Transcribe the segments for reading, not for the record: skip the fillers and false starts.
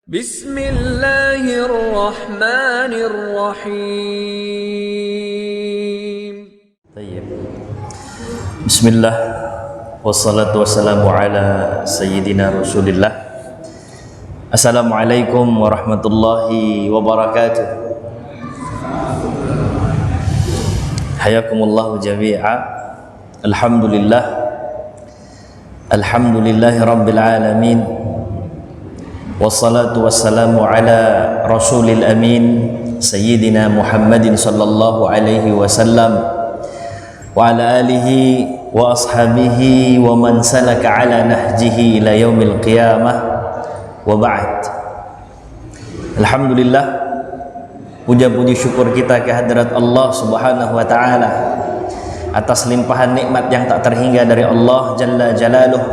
Bismillahirrahmanirrahim. Bismillah wassalatu wassalamu ala sayyidina Rasulillah. Assalamualaikum warahmatullahi wabarakatuh. Hayakumullahu jami'a. Alhamdulillahi rabbil alamin. Wassalatu wassalamu ala rasulil amin sayyidina Muhammadin sallallahu alaihi wasallam wa ala alihi wa ashabihi wa man salaka ala nahjihi ila yaumil qiyamah wa ba'd. Alhamdulillah, puja-puji syukur kita kehadirat Allah subhanahu wa ta'ala atas limpahan nikmat yang tak terhingga dari Allah jalla jalaluh.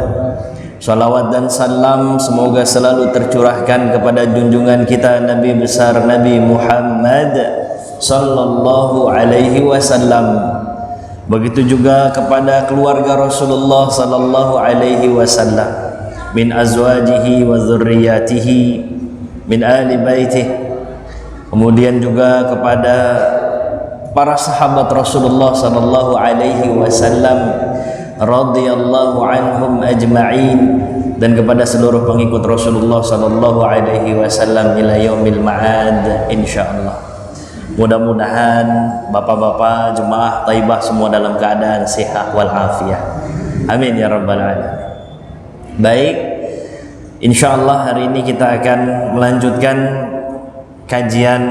Salawat dan salam semoga selalu tercurahkan kepada junjungan kita Nabi besar Nabi Muhammad sallallahu alaihi wasallam. Begitu juga kepada keluarga Rasulullah sallallahu alaihi wasallam, min azwajihi wa dzurriyyatihi, min ahli baitihi. Kemudian juga kepada para sahabat Rasulullah sallallahu alaihi wasallam radhiyallahu anhum ajma'in, dan kepada seluruh pengikut Rasulullah sallallahu alaihi wasallam ila yaumil ma'ad insyaallah. Mudah-mudahan bapak-bapak jemaah Thaibah semua dalam keadaan sehat wal afiah. Amin ya rabbal alamin. Baik, insyaallah hari ini kita akan melanjutkan kajian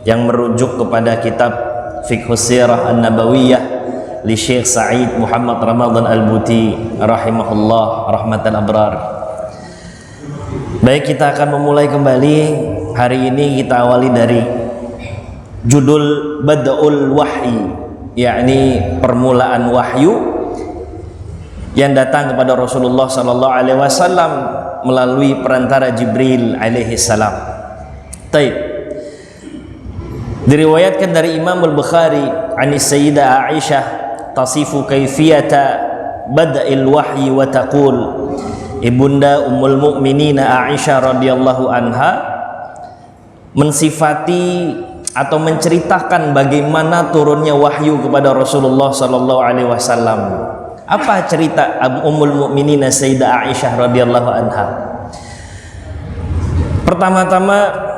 yang merujuk kepada kitab Fiqhus Sirah An-Nabawiyah li Syekh Sa'id Muhammad Ramadan Al-Buti rahimahullah rahmatal abrar. Baik, kita akan memulai kembali. Hari ini kita awali dari judul Bada'ul Wahyi, yakni permulaan wahyu yang datang kepada Rasulullah sallallahu alaihi wasallam melalui perantara Jibril alaihi salam. Taib. Diriwayatkan dari Imam Al-Bukhari ani Sayyidah Aisyah tasifu kaifiyata bada'il wahyi wa taqul, ibunda Ummul Mukminin Aisyah radhiyallahu anha mensifati atau menceritakan bagaimana turunnya wahyu kepada Rasulullah sallallahu alaihi wasallam. Apa cerita Ummul Mukminin Sayyidah Aisyah radhiyallahu anha? Pertama-tama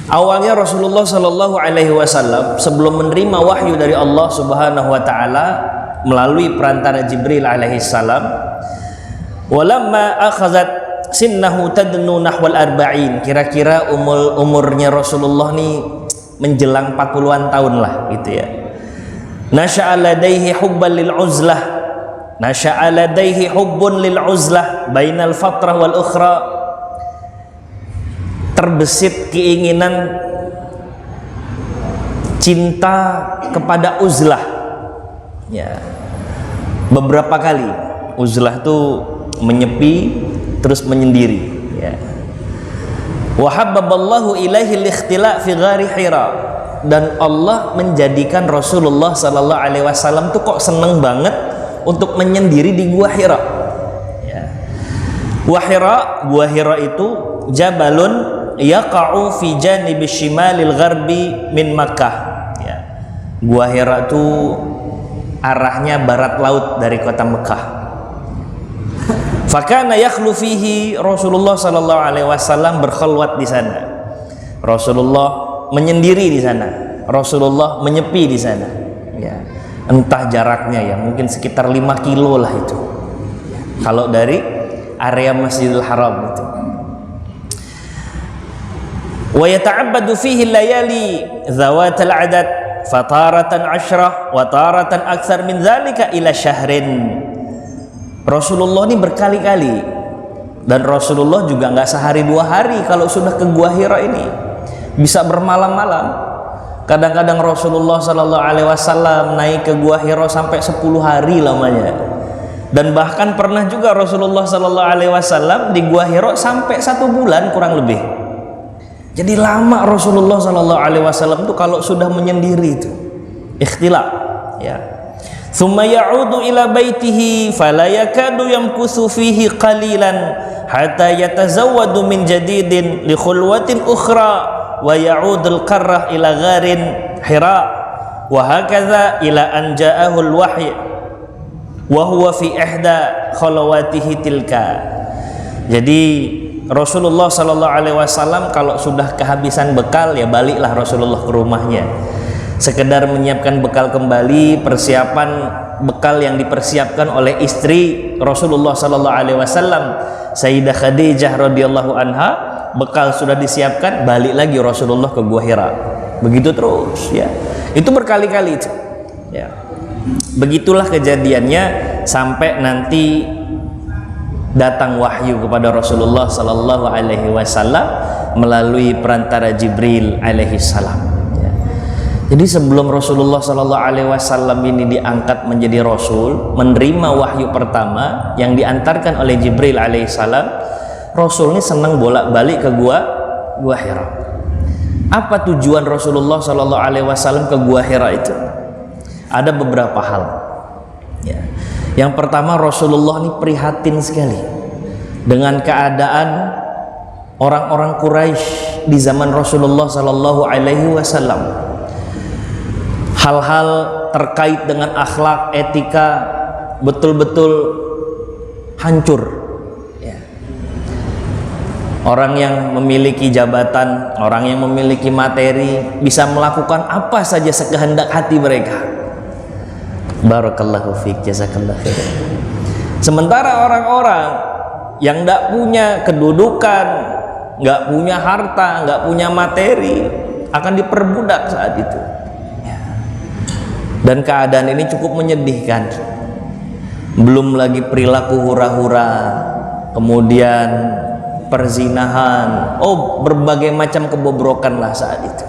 awalnya Rasulullah sallallahu alaihi wasallam sebelum menerima wahyu dari Allah Subhanahu wa taala melalui perantara Jibril alaihi salam, walamma akhazat sinnahu tadnu nahwal arba'in, kira-kira umurnya Rasulullah nih menjelang 40-an tahun lah gitu ya. Nasha'a ladaihi hubban lil uzlah, nasha'a ladaihi hubbun lil uzlah bainal fatrah wal ukhra. Terbesit keinginan cinta kepada uzlah ya. Beberapa kali uzlah itu menyepi terus menyendiri ya. Wa habbaballahu ilaihi al-ikhtila fi ghari Hira, dan Allah menjadikan Rasulullah sallallahu alaihi wasallam tuh kok seneng banget untuk menyendiri di gua Hira ya. Gua Hira itu jabalun yaqa'u fi janibi shimalil gharbi min Makkah ya. Gua Hira itu arahnya barat laut dari kota Mekah. Fakana yakhlu fihi, Rasulullah sallallahu alaihi wasallam berkhulwat di sana. Rasulullah menyendiri di sana. Rasulullah menyepi di sana ya. Entah jaraknya ya, mungkin sekitar 5 kilo lah itu ya, kalau dari area Masjidil Haram itu. Wa yata'abbadu fihi layali zawatal adad fataratan 10 wa taratan aktsar min dzalika ila syahrin. Rasulullah ini berkali-kali, dan Rasulullah juga nggak sehari 2 hari kalau sudah ke Gua Hira ini, bisa bermalam-malam. Kadang-kadang Rasulullah sallallahu alaihi wasallam naik ke Gua Hira sampai 10 hari lamanya, dan bahkan pernah juga Rasulullah sallallahu alaihi wasallam di Gua Hira sampai 1 bulan kurang lebih. Jadi lama Rasulullah sallallahu alaihi wasallam itu kalau sudah menyendiri itu ikhtilaf ya. thumma ya'udu ila baitihi fala yakadu yamkuthu fihi qalilan hatta yatazawwadu min jadidin li khulwatin ukhra wa ya'udul qarrah ila gharin Hira wa hakadha ila an ja'ahu al-wahy wa huwa fi ihda khalawatihi tilka. Jadi Rasulullah sallallahu alaihi wasallam kalau sudah kehabisan bekal ya baliklah Rasulullah ke rumahnya. Sekedar menyiapkan bekal kembali, persiapan bekal yang dipersiapkan oleh istri Rasulullah sallallahu alaihi wasallam Sayyidah Khadijah radhiyallahu anha, bekal sudah disiapkan, balik lagi Rasulullah ke Gua Hira. Begitu terus ya. Itu berkali-kali ya. Begitulah kejadiannya sampai nanti datang wahyu kepada Rasulullah sallallahu alaihi wasallam melalui perantara Jibril alaihi salam. Jadi sebelum Rasulullah sallallahu alaihi wasallam ini diangkat menjadi rasul, menerima wahyu pertama yang diantarkan oleh Jibril alaihi salam, Rasul ini senang bolak-balik ke Gua Hira. Apa tujuan Rasulullah sallallahu alaihi wasallam ke Gua Hira itu? Ada beberapa hal. Ya. Yang pertama, Rasulullah ini prihatin sekali dengan keadaan orang-orang Quraisy di zaman Rasulullah sallallahu alaihi wasallam. Hal-hal terkait dengan akhlak, etika betul-betul hancur ya. Orang yang memiliki jabatan, orang yang memiliki materi bisa melakukan apa saja sekehendak hati mereka. Barakallahu fiik, jazakallahu khair. Sementara orang-orang yang tidak punya kedudukan, nggak punya harta, nggak punya materi akan diperbudak saat itu. Dan keadaan ini cukup menyedihkan. Belum lagi perilaku hura-hura, kemudian perzinahan, berbagai macam kebobrokan lah saat itu.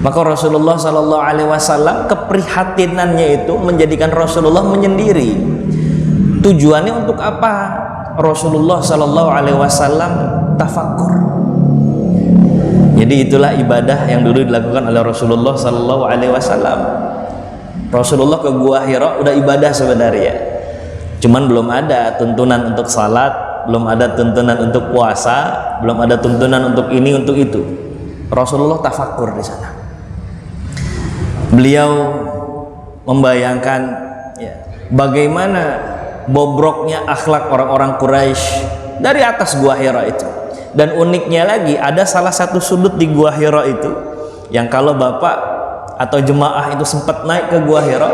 Maka Rasulullah sallallahu alaihi wasallam keprihatinannya itu menjadikan Rasulullah menyendiri. Tujuannya untuk apa? Rasulullah sallallahu alaihi wasallam tafakkur. Jadi itulah ibadah yang dulu dilakukan oleh Rasulullah sallallahu alaihi wasallam. Rasulullah ke Gua Hira udah ibadah sebenarnya, cuman belum ada tuntunan untuk salat, belum ada tuntunan untuk puasa, belum ada tuntunan untuk ini untuk itu. Rasulullah tafakur di sana. Beliau membayangkan ya, bagaimana bobroknya akhlak orang-orang Quraisy dari atas Gua Hira itu. Dan uniknya lagi, ada salah satu sudut di Gua Hira itu yang kalau Bapak atau jemaah itu sempat naik ke Gua Hira,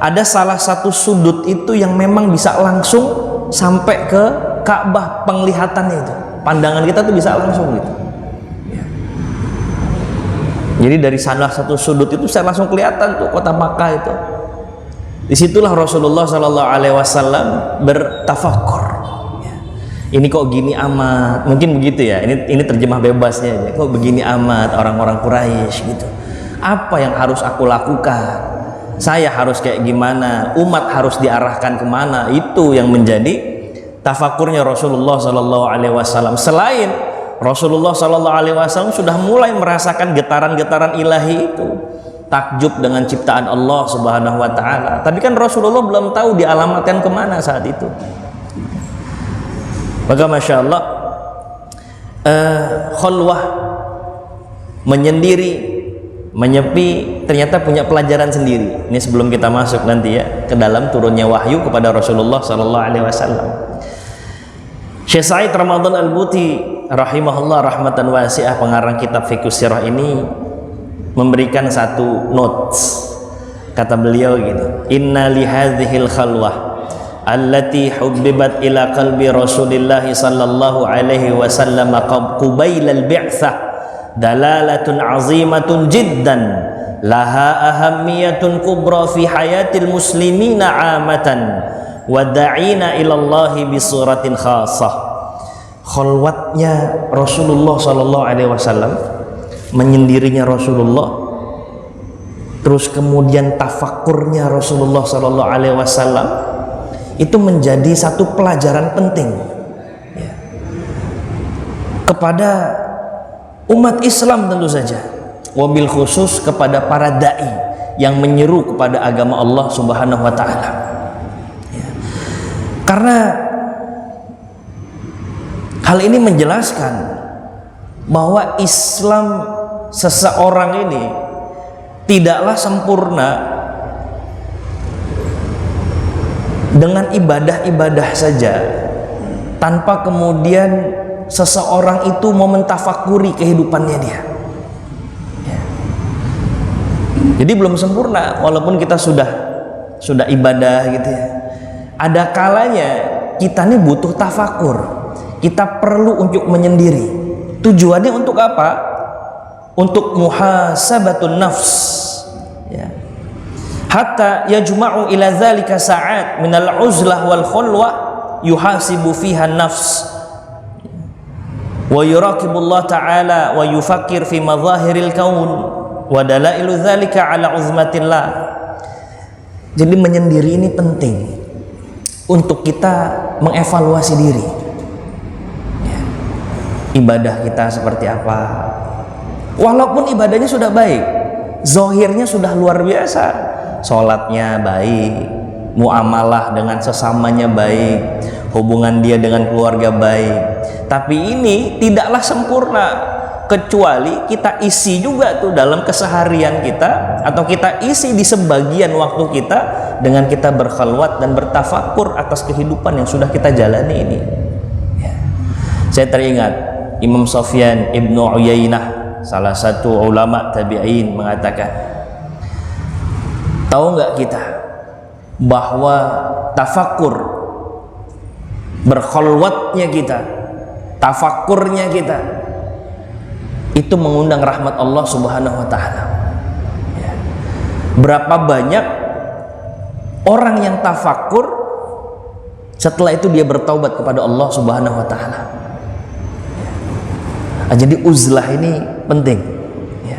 ada salah satu sudut itu yang memang bisa langsung sampai ke Ka'bah penglihatannya itu. Pandangan kita tuh bisa langsung gitu. Ya. Jadi dari salah satu sudut itu saya langsung kelihatan tuh kota Makkah itu. Disitulah Rasulullah Sallallahu Alaihi Wasallam bertafakkur. Ya. Ini kok gini amat? Mungkin begitu ya. Ini terjemah bebasnya aja. Kok begini amat orang-orang Quraisy gitu. Apa yang harus aku lakukan? Saya harus kayak gimana? Umat harus diarahkan kemana? Itu yang menjadi tafakurnya Rasulullah Sallallahu Alaihi Wasallam. Selain Rasulullah Sallallahu Alaihi Wasallam sudah mulai merasakan getaran-getaran ilahi itu, takjub dengan ciptaan Allah Subhanahu Wa Taala. Tapi kan Rasulullah belum tahu dialamatkan kemana saat itu. Maka masya Allah, khulwah, menyendiri, menyepi ternyata punya pelajaran sendiri. Ini sebelum kita masuk nanti ya ke dalam turunnya wahyu kepada Rasulullah sallallahu alaihi wasallam. Syekh Sa'id Ramadan Al-Buti rahimahullah rahmatan wasi'ah, pengarang kitab Fiqh Sirah ini memberikan satu notes. Kata beliau gitu, inna li hadhil khalwah allati hubbibat ila qalbi Rasulillah sallallahu alaihi wasallam qubailal bi'tsah dalalatun azimatun jiddan laha ahammiyatun kubra fi hayatil muslimina amatan wa da'ina ilallahi bisuratin khasah. Khalwatnya Rasulullah sallallahu alaihi wasallam, menyendirinya Rasulullah, terus kemudian tafakurnya Rasulullah sallallahu alaihi wasallam itu menjadi satu pelajaran penting ya, kepada umat Islam tentu saja, wabil khusus kepada para dai yang menyeru kepada agama Allah Subhanahu wa taala. Ya. Karena hal ini menjelaskan bahwa Islam seseorang ini tidaklah sempurna dengan ibadah-ibadah saja tanpa kemudian seseorang itu mau mentafakuri kehidupannya dia. Ya. Jadi belum sempurna walaupun kita sudah ibadah gitu ya. Ada kalanya kita ini butuh tafakur. Kita perlu untuk menyendiri. Tujuannya untuk apa? Untuk muhasabatun nafs. Ya. Hatta yajma'u ila dzalika sa'at minal uzlah wal khulwa yuhasibu fiha nafs wa yuraqibullah ta'ala wa yufakkir fi madhahiril kaun wa dalailu dzalika ala uzmatillah. Jadi menyendiri ini penting untuk kita mengevaluasi diri. Ya. Ibadah kita seperti apa? Walaupun ibadahnya sudah baik, zahirnya sudah luar biasa, sholatnya baik, muamalah dengan sesamanya baik, hubungan dia dengan keluarga baik, tapi ini tidaklah sempurna kecuali kita isi juga tuh dalam keseharian kita, atau kita isi di sebagian waktu kita dengan kita berkhalwat dan bertafakur atas kehidupan yang sudah kita jalani ini. Ya. Saya teringat Imam Sufyan Ibnu Uyainah, salah satu ulama tabi'in, mengatakan, tahu nggak kita bahwa tafakur, berkhalwatnya kita, tafakurnya kita itu mengundang rahmat Allah Subhanahu wa taala. Ya. Berapa banyak orang yang tafakur setelah itu dia bertaubat kepada Allah Subhanahu wa taala. Ya. Jadi uzlah ini penting. Ya.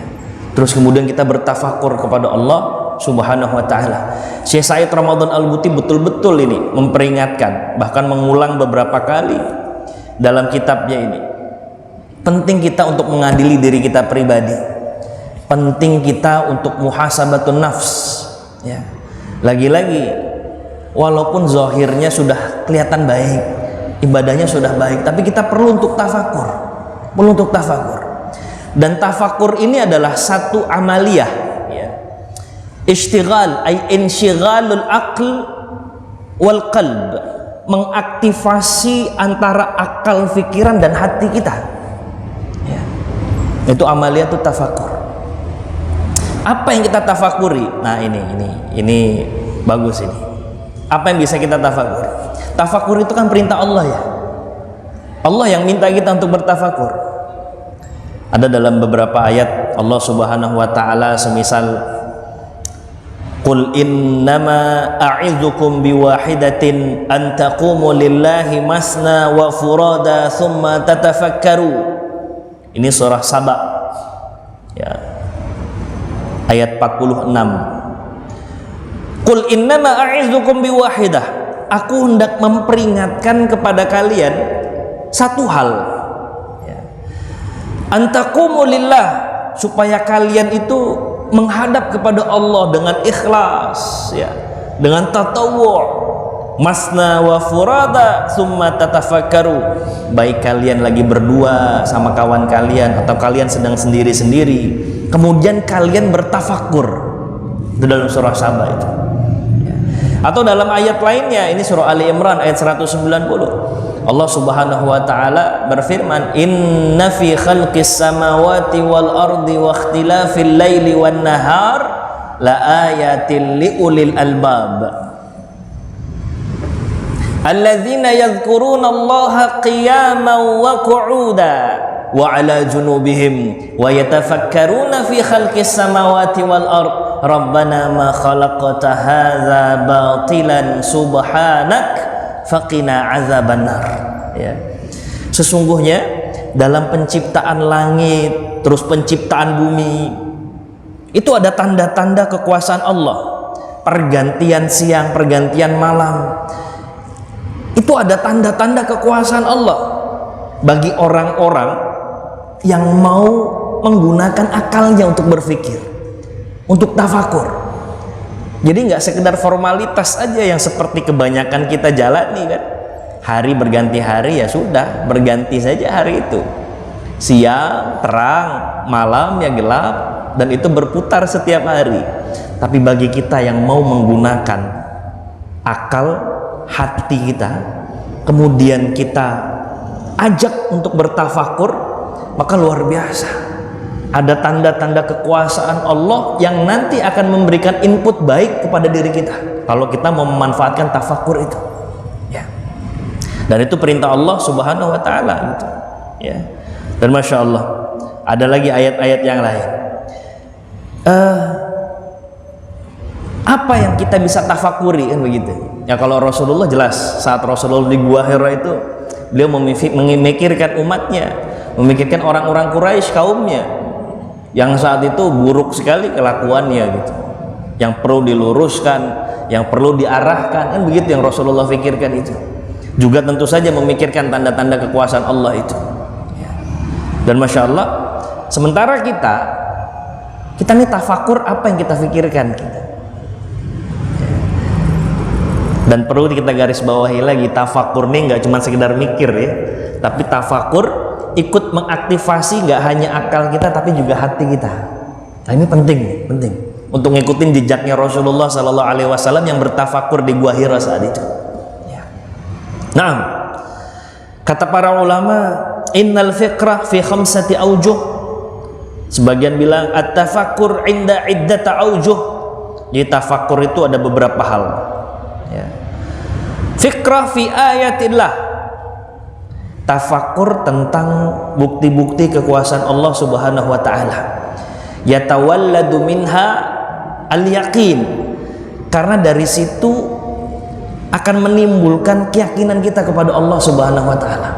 Terus kemudian kita bertafakur kepada Allah Subhanahu wa taala. Syekh Said Ramadan Al-Buti betul-betul ini memperingatkan, bahkan mengulang beberapa kali dalam kitabnya ini. Penting kita untuk mengadili diri kita pribadi. Penting kita untuk muhasabatun nafs. Ya. Lagi-lagi walaupun zahirnya sudah kelihatan baik, ibadahnya sudah baik, tapi kita perlu untuk tafakur. Perlu untuk tafakur. Dan tafakur ini adalah satu amaliyah, ya. Ishtighal ay insyighalul aql wal qalb, mengaktifasi antara akal, pikiran dan hati kita. Ya. Itu amaliyah itu tafakur. Apa yang kita tafakuri? Nah, ini bagus ini. Apa yang bisa kita tafakur? Tafakur itu kan perintah Allah, ya. Allah yang minta kita untuk bertafakur. Ada dalam beberapa ayat Allah Subhanahu wa taala semisal Qul innama a'idzukum biwahidatin an taqumu lillahi masna wa furada thumma tatafakkaru. Ini surah Saba. Ya. Ayat 46. Qul innama a'idzukum biwahidah. Aku hendak memperingatkan kepada kalian satu hal. Ya. An taqumu lillah, supaya kalian itu menghadap kepada Allah dengan ikhlas, ya, dengan tatawwu', masna wa furada summa tatafakkaru. Baik kalian lagi berdua sama kawan kalian atau kalian sedang sendiri-sendiri, kemudian kalian bertafakur. Itu dalam surah Saba itu, ya. Atau dalam ayat lainnya, ini surah Ali Imran ayat 190, Allah Subhanahu wa taala berfirman, inna fi khalqis samawati wal ardi wa ikhtilafil laili wan nahar la ayatin liulil albab alladzina yadhkuruna Allaha qiyaman wa qu'uda wa ala junubihim wa yatafakkaruna fi khalqis samawati wal ard rabbana ma khalaqta hadza batilan subhanak faqina azabannar. Ya. Sesungguhnya dalam penciptaan langit, terus penciptaan bumi, itu ada tanda-tanda kekuasaan Allah. Pergantian siang, pergantian malam, itu ada tanda-tanda kekuasaan Allah bagi orang-orang yang mau menggunakan akalnya untuk berpikir, untuk tafakur. Jadi nggak sekedar formalitas aja yang seperti kebanyakan kita jalani kan. Hari berganti hari, ya sudah, berganti saja hari itu. Siang terang, malam ya gelap, dan itu berputar setiap hari. Tapi bagi kita yang mau menggunakan akal, hati kita, kemudian kita ajak untuk bertafakur, maka luar biasa. Ada tanda-tanda kekuasaan Allah yang nanti akan memberikan input baik kepada diri kita kalau kita mau memanfaatkan tafakur itu, ya. Dan itu perintah Allah Subhanahu wa Ta'ala gitu, ya. Dan Masya Allah, ada lagi ayat-ayat yang lain. Apa yang kita bisa tafakuri kan begitu ya. Kalau Rasulullah jelas, saat Rasulullah di Gua Hira itu, beliau memikirkan umatnya, memikirkan orang-orang Quraisy, kaumnya yang saat itu buruk sekali kelakuannya gitu, yang perlu diluruskan, yang perlu diarahkan, kan begitu yang Rasulullah pikirkan itu. Juga tentu saja memikirkan tanda-tanda kekuasaan Allah itu, ya. Dan Masya Allah, sementara kita nih tafakur, apa yang kita pikirkan kita. Dan perlu kita garis bawahi lagi, tafakur ini nggak cuma sekedar mikir ya, tapi tafakur ikut mengaktifasi nggak hanya akal kita tapi juga hati kita. Nah, ini penting untuk ngikutin jejaknya Rasulullah Sallallahu Alaihi Wasallam yang bertafakur di Gua Hira saat itu. Ya. Nah, kata para ulama, innal fiqrah fi khamsati aujuh. Sebagian bilang at-tafakkur inda iddata aujuh. Jadi tafakur itu ada beberapa hal. Ya. Fiqrah fi ayatillah. Tafakur tentang bukti-bukti kekuasaan Allah Subhanahu wa Ta'ala. Yatawalladu minha al-yaqin, karena dari situ akan menimbulkan keyakinan kita kepada Allah Subhanahu wa Ta'ala.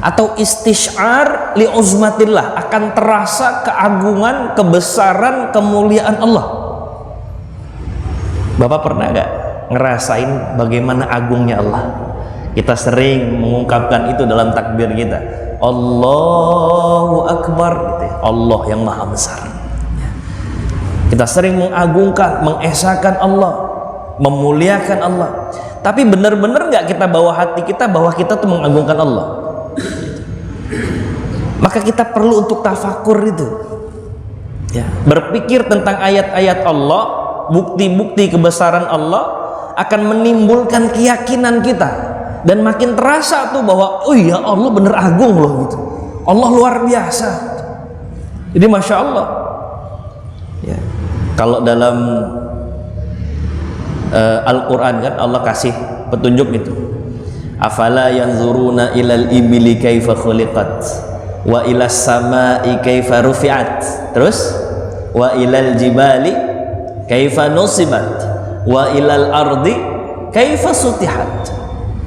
Atau istisyar li uzmatillah, akan terasa keagungan, kebesaran, kemuliaan Allah. Bapak pernah gak ngerasain bagaimana agungnya Allah? Kita sering mengungkapkan itu dalam takbir kita, Allahu Akbar gitu ya. Allah yang maha besar. Kita sering mengagungkan, mengesahkan Allah, memuliakan Allah. Tapi benar-benar nggak kita bawa hati kita bahwa kita tuh mengagungkan Allah? Maka kita perlu untuk tafakur itu, ya. Berpikir tentang ayat-ayat Allah, bukti-bukti kebesaran Allah akan menimbulkan keyakinan kita. Dan makin terasa tuh bahwa oh iya, Allah bener agung loh gitu. Allah luar biasa. Jadi Masya Allah, ya. Kalau dalam Al-Quran kan Allah kasih petunjuk itu, afala yanzuruna ilal ibili kaifa khuliqat wa ilas samai kaifa rufi'at, terus wa ilal jibali kaifa nusibat wa ilal ardi kaifa sutihat,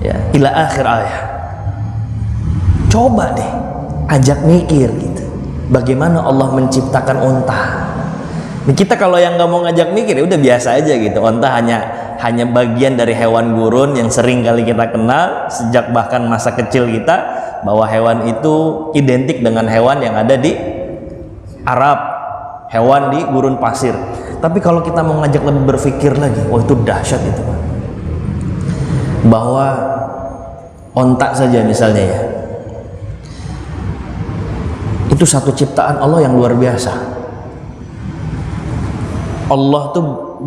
ya, ila akhir ayat. Coba deh ajak mikir gitu, bagaimana Allah menciptakan unta. Ini kita kalau yang nggak mau ngajak mikir ya udah biasa aja gitu. Unta hanya bagian dari hewan gurun yang sering kali kita kenal sejak bahkan masa kecil kita, bahwa hewan itu identik dengan hewan yang ada di Arab, hewan di gurun pasir. Tapi kalau kita mau ngajak lebih berpikir lagi, wah itu dahsyat itu, bahwa onta saja misalnya ya, itu satu ciptaan Allah yang luar biasa. Allah tuh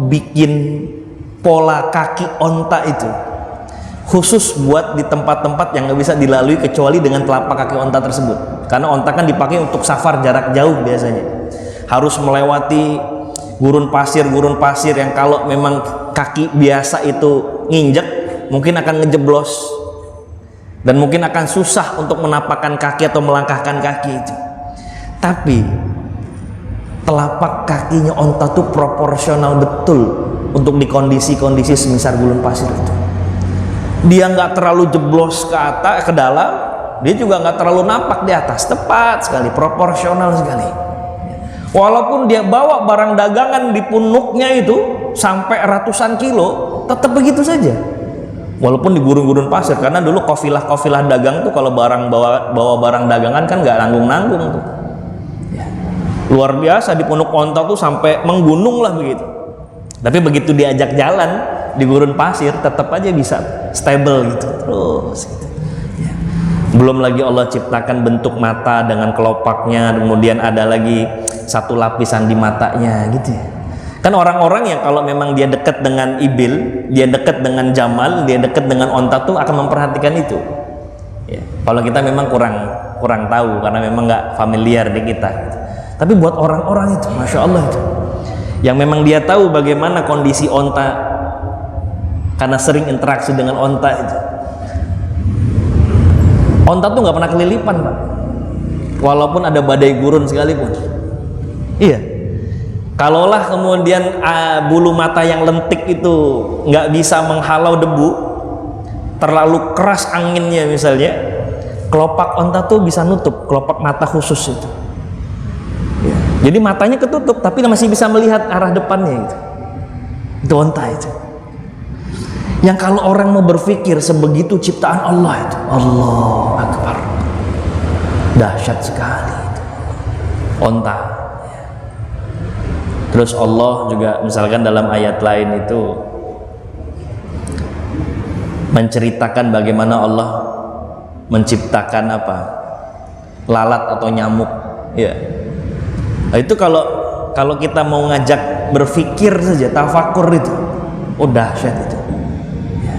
bikin pola kaki onta itu khusus buat di tempat-tempat yang nggak bisa dilalui kecuali dengan telapak kaki onta tersebut, karena onta kan dipakai untuk safar jarak jauh biasanya, harus melewati gurun pasir yang kalau memang kaki biasa itu nginjek mungkin akan ngejeblos dan mungkin akan susah untuk menapakkan kaki atau melangkahkan kaki itu. Tapi telapak kakinya onta tuh proporsional betul untuk di kondisi-kondisi semisal gurun pasir itu. Dia nggak terlalu jeblos ke atas, ke dalam, dia juga nggak terlalu napak di atas, tepat sekali, proporsional sekali. Walaupun dia bawa barang dagangan di punuknya itu sampai ratusan kilo, tetap begitu saja. Walaupun di gurun-gurun pasir, karena dulu kafilah dagang tuh kalau bawa barang dagangan kan nggak nanggung-nanggung tuh. Ya. Luar biasa, di punuk onta tuh sampai menggunung lah begitu. Tapi begitu diajak jalan di gurun pasir, tetap aja bisa stable gitu terus gitu. Ya. Belum lagi Allah ciptakan bentuk mata dengan kelopaknya, kemudian ada lagi satu lapisan di matanya gitu ya. Kan orang-orang yang kalau memang dia dekat dengan ibil, dia dekat dengan jamal, dia dekat dengan onta tuh akan memperhatikan itu ya. Kalau kita memang kurang tahu karena memang nggak familiar di kita gitu. Tapi buat orang-orang itu Masya Allah itu, yang memang dia tahu bagaimana kondisi onta karena sering interaksi dengan onta itu, onta tuh nggak pernah kelilipan Pak, walaupun ada badai gurun sekalipun. Iya, kalaulah kemudian bulu mata yang lentik itu nggak bisa menghalau debu, terlalu keras anginnya misalnya, kelopak onta tuh bisa nutup kelopak mata khusus itu. Jadi matanya ketutup tapi masih bisa melihat arah depannya gitu. Itu onta itu. Yang kalau orang mau berpikir sebegitu ciptaan Allah itu, Allah Akbar, dahsyat sekali itu. Onta. Terus Allah juga misalkan dalam ayat lain itu menceritakan bagaimana Allah menciptakan apa? Lalat atau nyamuk. Ya. Nah, itu kalau kita mau ngajak berpikir saja, tafakur itu, oh dahsyat itu. Ya.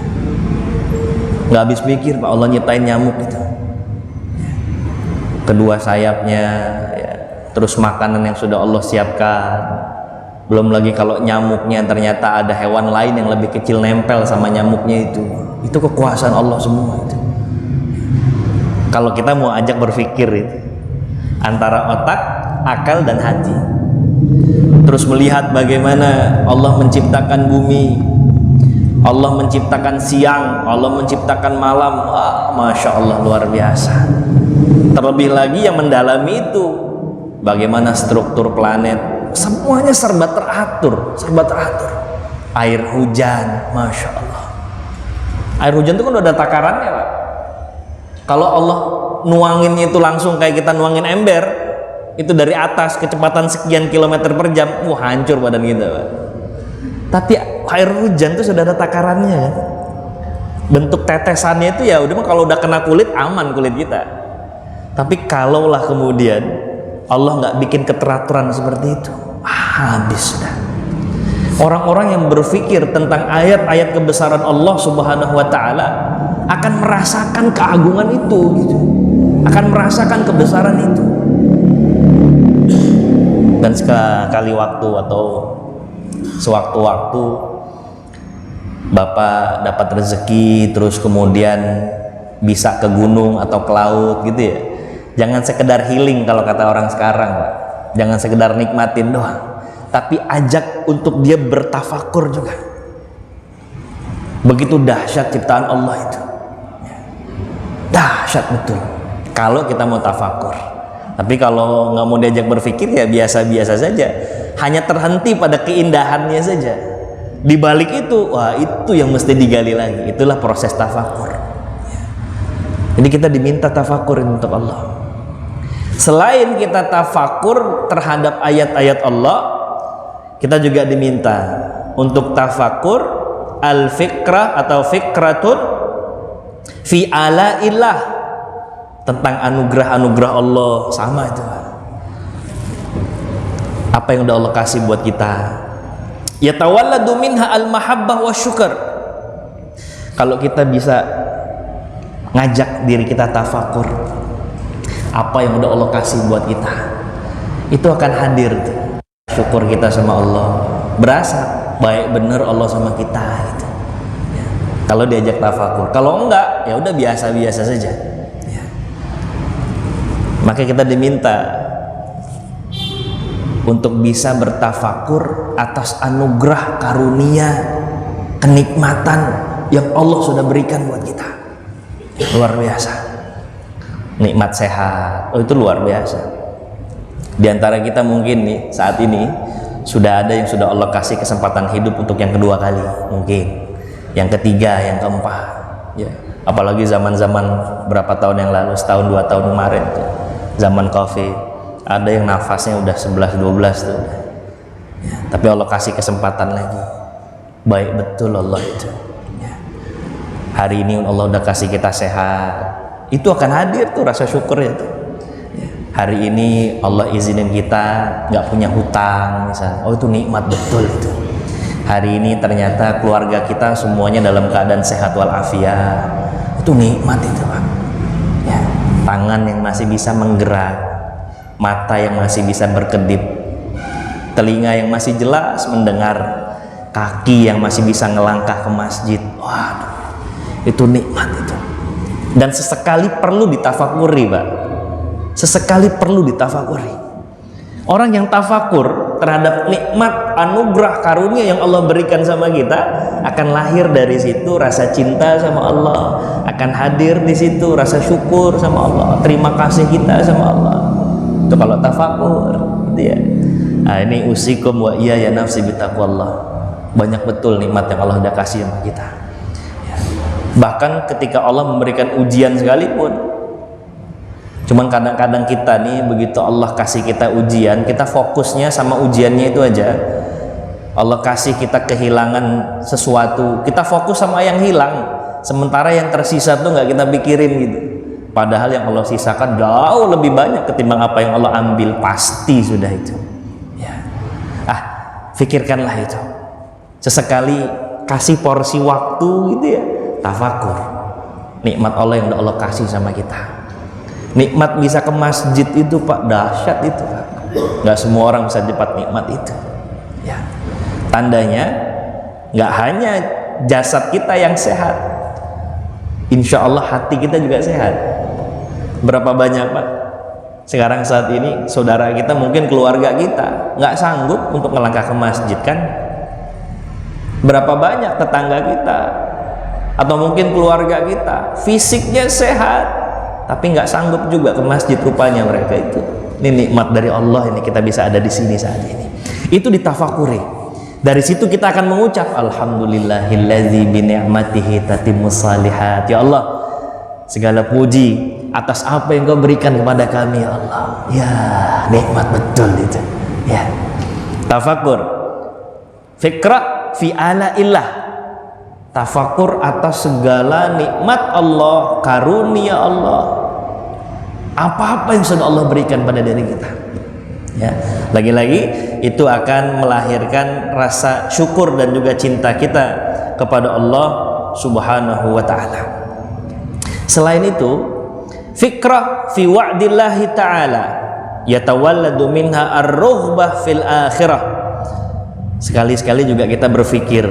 Nggak habis pikir Pak, Allah nyiptain nyamuk itu. Ya. Kedua sayapnya, ya. Terus makanan yang sudah Allah siapkan. Belum lagi kalau nyamuknya ternyata ada hewan lain yang lebih kecil nempel sama nyamuknya itu kekuasaan Allah semua itu. Kalau kita mau ajak berpikir itu antara otak, akal dan hati, terus melihat bagaimana Allah menciptakan bumi, Allah menciptakan siang, Allah menciptakan malam, wah, Masya Allah luar biasa. Terlebih lagi yang mendalami itu bagaimana struktur planet, semuanya serba teratur. Air hujan, Masya Allah, air hujan itu kan udah ada takarannya Pak. Kalau Allah nuanginnya itu langsung kayak kita nuangin ember, itu dari atas kecepatan sekian kilometer per jam, hancur badan kita Pak. Tapi air hujan itu sudah ada takarannya kan. Bentuk tetesannya itu ya udah, kalau udah kena kulit aman kulit kita. Tapi kalaulah kemudian Allah nggak bikin keteraturan seperti itu, habis sudah. Orang-orang yang berpikir tentang ayat-ayat kebesaran Allah Subhanahu wa Ta'ala akan merasakan keagungan itu gitu. Akan merasakan kebesaran itu. Dan sekali waktu atau sewaktu-waktu Bapak dapat rezeki terus kemudian bisa ke gunung atau ke laut gitu ya, jangan sekedar healing kalau kata orang sekarang Pak. Jangan sekedar nikmatin doang, tapi ajak untuk dia bertafakur juga. Begitu dahsyat ciptaan Allah itu, dahsyat betul kalau kita mau tafakur. Tapi kalau nggak mau diajak berpikir ya biasa-biasa saja, hanya terhenti pada keindahannya saja. Di balik itu, wah itu yang mesti digali lagi. Itulah proses tafakur. Jadi kita diminta tafakur untuk Allah. Selain kita tafakur terhadap ayat-ayat Allah, kita juga diminta untuk tafakur al-fikrah atau fikratun fi ala'illah, tentang anugerah-anugerah Allah. Sama itu apa yang udah Allah kasih buat kita. Yatawalladu minha al-mahabbah wa syukur. Kalau kita bisa ngajak diri kita tafakur apa yang udah Allah kasih buat kita, itu akan hadir syukur kita sama Allah, berasa baik bener Allah sama kita gitu. Ya. Kalau diajak tafakur, kalau enggak ya udah biasa-biasa saja. Ya. Maka kita diminta untuk bisa bertafakur atas anugerah karunia kenikmatan yang Allah sudah berikan buat kita. Luar biasa. Nikmat sehat, oh itu luar biasa. Di antara kita mungkin nih saat ini sudah ada yang sudah Allah kasih kesempatan hidup untuk yang kedua kali, mungkin yang ketiga, yang keempat ya. Apalagi zaman-zaman berapa tahun yang lalu, setahun 2 tahun kemarin tuh, zaman COVID, ada yang nafasnya udah 11-12 tuh. ya, tapi Allah kasih kesempatan lagi. Baik betul Allah itu ya. Hari ini Allah udah kasih kita sehat, itu akan hadir tuh rasa syukur ya tuh ya. Hari ini Allah izinin kita nggak punya hutang misalnya, oh itu nikmat betul itu. Hari ini ternyata keluarga kita semuanya dalam keadaan sehat walafiat, itu nikmat itu Pak ya. Tangan yang masih bisa menggerak, mata yang masih bisa berkedip, telinga yang masih jelas mendengar, kaki yang masih bisa ngelangkah ke masjid. Waduh, itu nikmat itu. Dan sesekali perlu ditafakuri Pak, sesekali perlu ditafakuri. Orang yang tafakur terhadap nikmat anugerah karunia yang Allah berikan sama kita, akan lahir dari situ rasa cinta sama Allah, akan hadir di situ rasa syukur sama Allah, terima kasih kita sama Allah. Itu kalau tafakur gitu ya. Nah, ini usikum wa iya ya nafsi bitaqwallah. Banyak betul nikmat yang Allah udah kasih sama kita ya. Bahkan ketika Allah memberikan ujian sekalipun, cuman kadang-kadang kita nih, begitu Allah kasih kita ujian, kita fokusnya sama ujiannya itu aja. Allah kasih kita kehilangan sesuatu, kita fokus sama yang hilang, sementara yang tersisa tuh nggak kita pikirin gitu. Padahal yang Allah sisakan jauh lebih banyak ketimbang apa yang Allah ambil, pasti sudah itu ya. Fikirkanlah itu. Sesekali kasih porsi waktu gitu ya, tafakur nikmat Allah yang udah Allah kasih sama kita. Nikmat bisa ke masjid itu Pak, dahsyat itu Pak. Nggak semua orang bisa dapat nikmat itu ya. Tandanya nggak hanya jasad kita yang sehat, insya Allah hati kita juga sehat. Berapa banyak Pak sekarang saat ini saudara kita, mungkin keluarga kita nggak sanggup untuk melangkah ke masjid kan? Berapa banyak tetangga kita atau mungkin keluarga kita fisiknya sehat tapi nggak sanggup juga ke masjid, rupanya mereka itu. Ini nikmat dari Allah, ini kita bisa ada di sini saat ini. Itu ditafakuri. Dari situ kita akan mengucap alhamdulillahilladzi bi ni'matihi tatimmus shalihat. Ya Allah, segala puji atas apa yang Kau berikan kepada kami ya Allah. Ya, nikmat betul itu. Ya. Tafakur. Fikra fi alaillah. Tafakur atas segala nikmat Allah, karunia Allah, apa-apa yang sudah Allah berikan pada diri kita ya. Lagi-lagi itu akan melahirkan rasa syukur dan juga cinta kita kepada Allah Subhanahu wa ta'ala. Selain itu, fikrah fi wa'dillahi ta'ala yatawalladu minha ar-rughbah fil akhirah. Sekali-sekali juga kita berpikir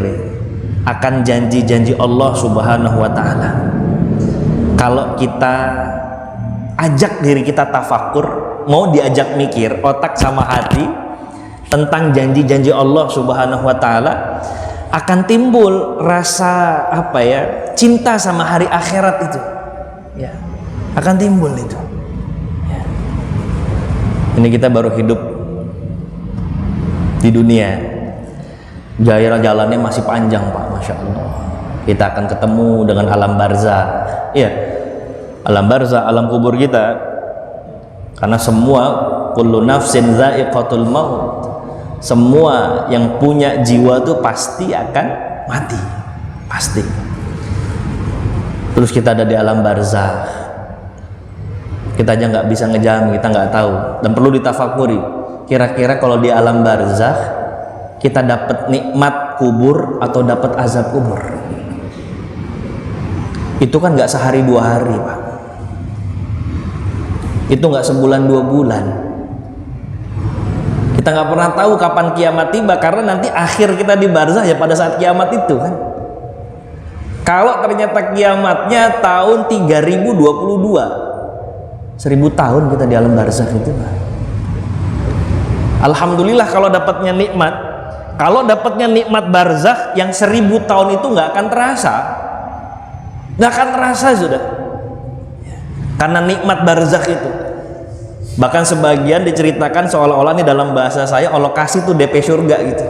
akan janji-janji Allah Subhanahu wa ta'ala. Kalau kita ajak diri kita tafakur, mau diajak mikir otak sama hati tentang janji-janji Allah Subhanahu wa ta'ala, akan timbul rasa apa ya, cinta sama hari akhirat itu ya, akan timbul itu ya. Ini kita baru hidup di dunia, jalannya masih panjang Pak, Masya Allah. Kita akan ketemu dengan alam barzah ya, alam barzah, alam kubur kita. Karena semua kullu nafsin dha'iqatul maut, semua yang punya jiwa itu pasti akan mati, pasti. Terus kita ada di alam barzah, kita aja nggak bisa ngejamin, kita nggak tahu. Dan perlu ditafakuri, kira-kira kalau di alam barzah kita dapat nikmat kubur atau dapat azab kubur. Itu kan nggak sehari dua hari Pak, itu nggak sebulan dua bulan. Kita nggak pernah tahu kapan kiamat tiba, karena nanti akhir kita di barzah ya pada saat kiamat itu kan. Kalau ternyata kiamatnya tahun 3022, 1000 tahun kita di alam barzah itu Pak. Alhamdulillah kalau dapatnya nikmat. Kalau dapatnya nikmat barzakh yang 1000 tahun itu nggak akan terasa, nggak akan terasa sudah, karena nikmat barzakh itu. Bahkan sebagian diceritakan seolah-olah nih dalam bahasa saya Allah kasih tuh DP surga gitu.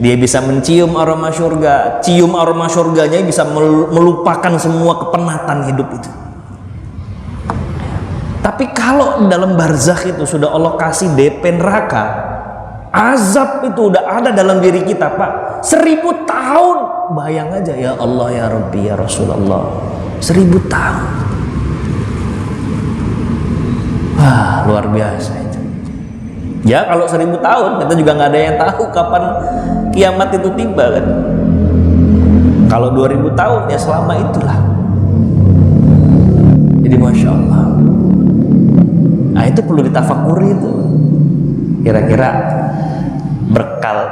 Dia bisa mencium aroma surga, cium aroma surganya bisa melupakan semua kepenatan hidup itu. Tapi kalau dalam barzakh itu sudah Allah kasih DP neraka, Azab itu udah ada dalam diri kita, Pak. 1000 tahun. Bayang aja, ya Allah, ya Rabbi, ya Rasulullah. 1000 tahun. Wah, luar biasa itu. Ya, kalau 1000 tahun, kita juga nggak ada yang tahu kapan kiamat itu tiba kan. Kalau 2000 tahun, ya selama itulah. Jadi Masya Allah. Nah, itu perlu ditafakuri itu. Kira-kira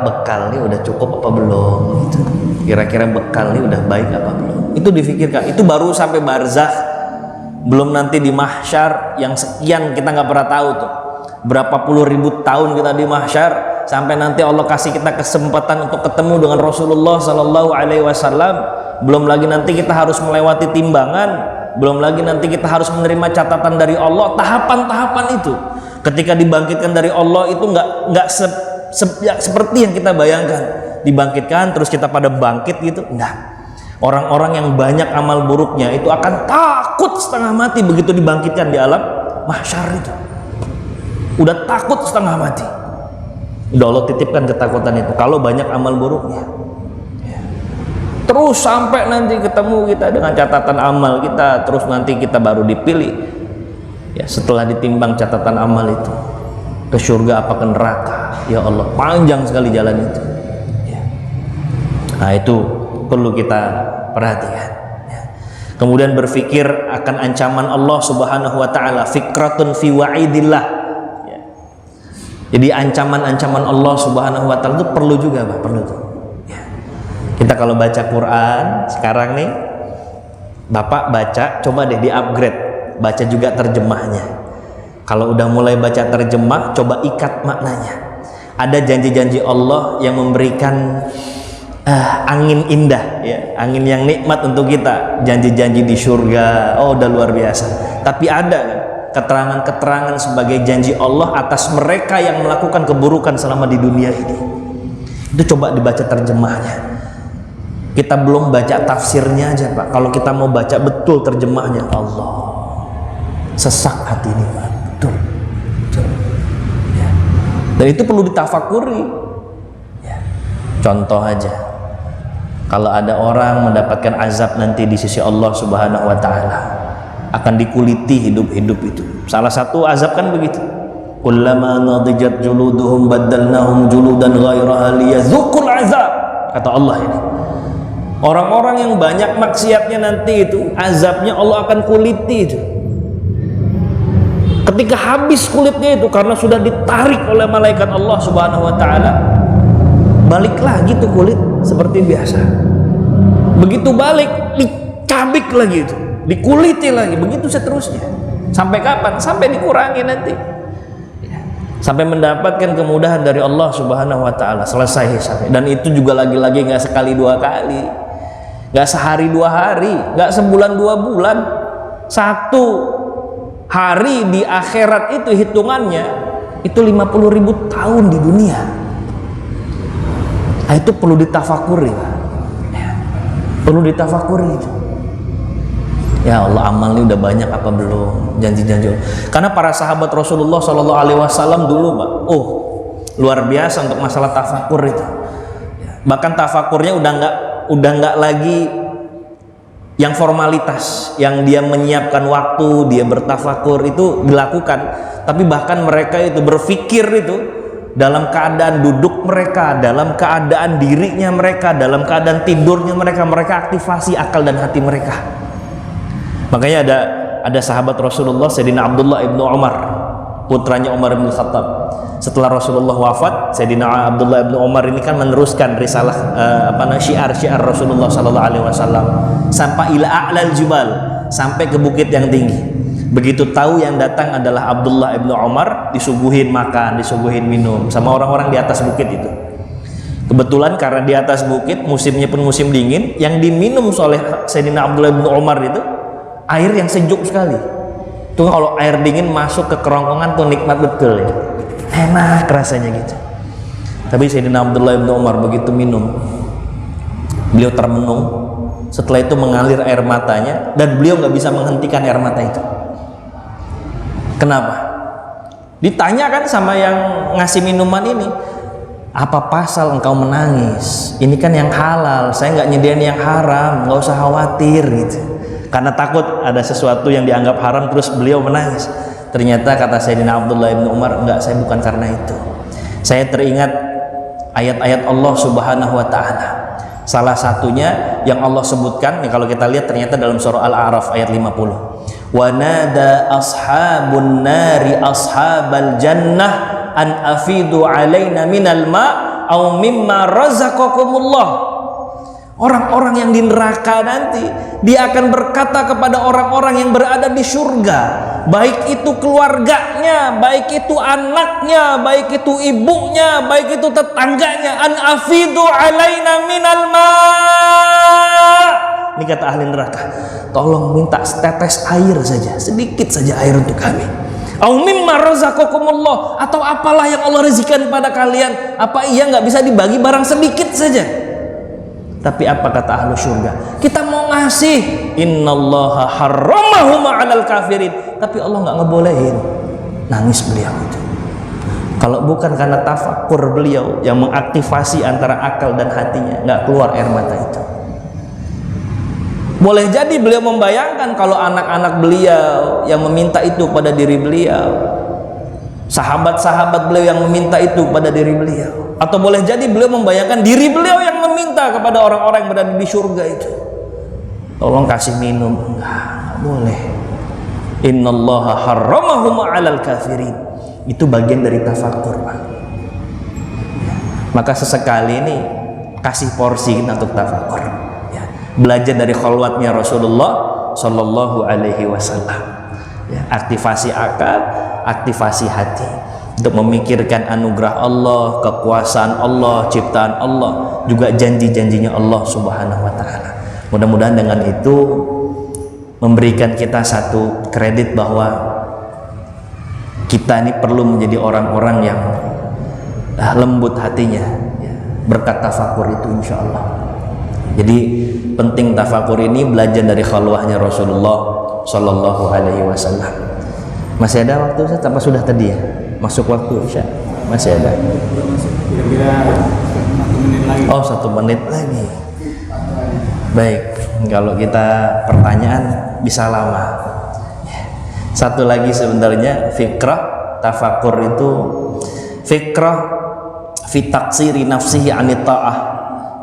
bekal ini udah cukup apa belum gitu. Kira-kira bekal ini udah baik apa belum, itu difikirkan. Itu baru sampai barzakh, belum nanti di mahsyar yang sekian kita nggak pernah tahu tuh, berapa puluh ribu tahun kita di mahsyar, sampai nanti Allah kasih kita kesempatan untuk ketemu dengan Rasulullah Sallallahu Alaihi Wasallam. Belum lagi nanti kita harus melewati timbangan, belum lagi nanti kita harus menerima catatan dari Allah. Tahapan-tahapan itu ketika dibangkitkan dari Allah itu nggak seperti yang kita bayangkan. Dibangkitkan terus kita pada bangkit gitu, enggak. Orang-orang yang banyak amal buruknya itu akan takut setengah mati begitu dibangkitkan di alam mahsyar itu. Udah takut setengah mati. Udah Allah titipkan ketakutan itu kalau banyak amal buruknya. Terus sampai nanti ketemu kita dengan catatan amal kita, terus nanti kita baru dipilih. Ya, setelah ditimbang catatan amal itu, ke surga apa ke neraka, ya Allah, panjang sekali jalan itu ya. Nah, itu perlu kita perhatikan ya. Kemudian berpikir akan ancaman Allah Subhanahu wa ta'ala, fikratun fi wa'idillah ya. Jadi ancaman-ancaman Allah Subhanahu wa ta'ala itu perlu juga, Pak, perlu tuh ya. Kita kalau baca Quran sekarang nih, Bapak baca, coba deh di upgrade, baca juga terjemahnya. Kalau udah mulai baca terjemah, coba ikat maknanya. Ada janji-janji Allah yang memberikan angin indah, ya, angin yang nikmat untuk kita. Janji-janji di surga, oh udah luar biasa. Tapi ada kan keterangan-keterangan sebagai janji Allah atas mereka yang melakukan keburukan selama di dunia ini. Itu coba dibaca terjemahnya. Kita belum baca tafsirnya aja, Pak. Kalau kita mau baca betul terjemahnya, Allah, sesak hati ini, Pak. Betul. Ya. Dan itu perlu ditafakuri ya. Contoh aja, kalau ada orang mendapatkan azab nanti di sisi Allah Subhanahu wa ta'ala, akan dikuliti hidup-hidup itu. Salah satu azab kan begitu, kullama nadijat juluduhum baddalnahum juludan ghairaha liyadzuqul azab, kata Allah ini. Orang-orang yang banyak maksiatnya nanti itu, azabnya Allah akan kuliti itu. Ketika habis kulitnya itu karena sudah ditarik oleh malaikat Allah Subhanahu wa ta'ala, balik lagi tuh kulit seperti biasa. Begitu balik, dicabik lagi itu, dikuliti lagi, begitu seterusnya. Sampai kapan? Sampai dikurangi nanti. Sampai mendapatkan kemudahan dari Allah Subhanahu wa ta'ala, selesai hisabnya. Dan itu juga lagi-lagi nggak sekali dua kali, nggak sehari dua hari, nggak sebulan dua bulan. Satu hari di akhirat itu hitungannya itu 50.000 tahun di dunia. Nah, itu perlu ditafakuri, ya. Perlu ditafakuri itu. Ya Allah, amal ini udah banyak apa belum, janji-janji. Karena para sahabat Rasulullah Shallallahu Alaihi Wasallam dulu, Pak, luar biasa untuk masalah tafakur itu. Bahkan tafakurnya udah nggak lagi yang formalitas, yang dia menyiapkan waktu, dia bertafakur itu dilakukan, tapi bahkan mereka itu berpikir itu dalam keadaan duduk mereka, dalam keadaan dirinya mereka, dalam keadaan tidurnya mereka, mereka aktifasi akal dan hati mereka. Makanya ada sahabat Rasulullah, Sayyidina Abdullah ibnu Umar, putranya Umar bin Khattab. Setelah Rasulullah wafat, Sayyidina Abdullah ibnu Umar ini kan meneruskan risalah syiar-syiar Rasulullah Sallallahu Alaihi Wasallam sampai ila a'lal jubal, sampai ke bukit yang tinggi. Begitu tahu yang datang adalah Abdullah ibnu Umar, disuguhin makan, disuguhin minum sama orang-orang di atas bukit itu. Kebetulan karena di atas bukit musimnya pun musim dingin, yang diminum oleh Sayyidina Abdullah ibnu Umar itu air yang sejuk sekali. Tuh kalau air dingin masuk ke kerongkongan tuh nikmat betul ya. Enak rasanya gitu. Tapi Sayyidina Abdullah bin Umar begitu minum, beliau termenung. Setelah itu mengalir air matanya dan beliau nggak bisa menghentikan air mata itu. Kenapa? Ditanyakan sama yang ngasih minuman ini, Apa pasal engkau menangis? Ini kan yang halal, saya nggak nyediain yang haram, nggak usah khawatir gitu. Karena takut ada sesuatu yang dianggap haram terus beliau menangis. Ternyata kata Sayyidina Abdullah bin Umar, enggak, saya bukan karena itu. Saya teringat ayat-ayat Allah Subhanahu wa taala. Salah satunya yang Allah sebutkan, nih kalau kita lihat ternyata dalam surah Al-A'raf ayat 50. Wa nada ashabun nari ashabal jannah an afidu alaina minal ma' au mimma razaqakumullah. Orang-orang yang di neraka nanti, dia akan berkata kepada orang-orang yang berada di surga, baik itu keluarganya, baik itu anaknya, baik itu ibunya, baik itu tetangganya, an afidu alaina minal ma'. Ini kata ahli neraka, tolong minta setetes air saja, sedikit saja air untuk kami. Au mimma razaqakumullah, atau apalah yang Allah rezekikan pada kalian, apa iya nggak bisa dibagi barang sedikit saja? Tapi apa kata ahlu surga? Kita mau ngasih, innallaha harramahum 'alal kafirin, tapi Allah nggak ngebolehin. Nangis beliau itu. Kalau bukan karena tafakur beliau yang mengaktifasi antara akal dan hatinya, nggak keluar air mata itu. Boleh jadi beliau membayangkan kalau anak-anak beliau yang meminta itu pada diri beliau, sahabat-sahabat beliau yang meminta itu pada diri beliau, atau boleh jadi beliau membayangkan diri beliau yang meminta kepada orang-orang yang berada di surga itu, tolong kasih minum. Enggak boleh. Innallaha harramahum 'alal kafirin. Itu bagian dari tafakur, Pak. Maka sesekali ini kasih porsi untuk tafakur, ya. Belajar dari khalwatnya Rasulullah Shallallahu Alaihi Wasallam, ya. Aktivasi akal, aktivasi hati untuk memikirkan anugerah Allah, kekuasaan Allah, ciptaan Allah, juga janji-janjinya Allah Subhanahu wa taala. Mudah-mudahan dengan itu memberikan kita satu kredit bahwa kita ini perlu menjadi orang-orang yang lembut hatinya, ya, berkat tafakur itu insya Allah. Jadi penting tafakur ini belajar dari khalwahnya Rasulullah Shallallahu Alaihi Wasallam. Masih ada waktu Ustaz? Apa sudah tadi ya? Masuk waktu Isya? Masih ada? Kira-kira 1 menit lagi. Oh, 1 menit lagi. Baik, kalau kita pertanyaan bisa lama. Satu lagi sebenarnya fikrah tafakur itu fikrah fi taqsiri nafsihi anit ta'ah,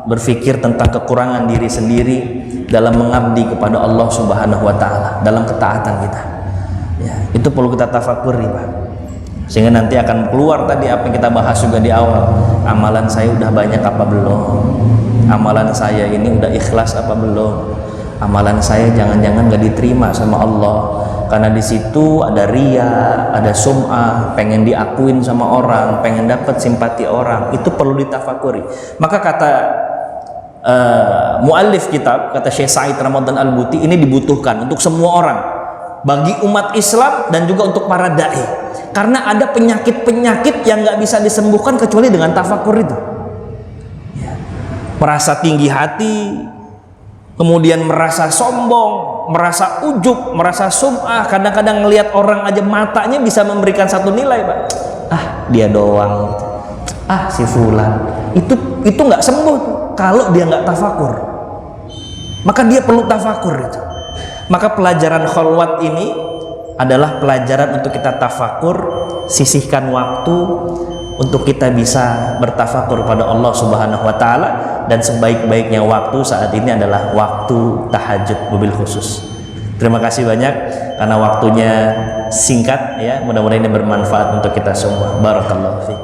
berpikir tentang kekurangan diri sendiri dalam mengabdi kepada Allah Subhanahu wa taala, dalam ketaatan kita. Ya, itu perlu kita tafakuri, Pak. Sehingga nanti akan keluar tadi apa yang kita bahas juga di awal. Amalan saya udah banyak apa belum? Amalan saya ini udah ikhlas apa belum? Amalan saya jangan-jangan gak diterima sama Allah karena di situ ada riya, ada sum'ah, pengen diakuin sama orang, pengen dapat simpati orang. Itu perlu ditafakuri. Maka kata muallif kitab, kata Syekh Sa'id Ramadan Al-Buti, ini dibutuhkan untuk semua orang, bagi umat Islam dan juga untuk para dai, karena ada penyakit-penyakit yang nggak bisa disembuhkan kecuali dengan tafakur itu, ya. Merasa tinggi hati, kemudian merasa sombong, merasa ujub, merasa sum'ah, kadang-kadang ngelihat orang aja matanya bisa memberikan satu nilai, Pak. Ah, dia doang gitu. Ah, si fulan. Itu nggak sembuh kalau dia nggak tafakur. Maka dia perlu tafakur itu. Maka pelajaran khalwat ini adalah pelajaran untuk kita tafakur, sisihkan waktu untuk kita bisa bertafakur pada Allah Subhanahu wa taala, dan sebaik-baiknya waktu saat ini adalah waktu tahajud mobil khusus. Terima kasih banyak karena waktunya singkat, ya. Mudah-mudahan ini bermanfaat untuk kita semua. Barakallahu fiik.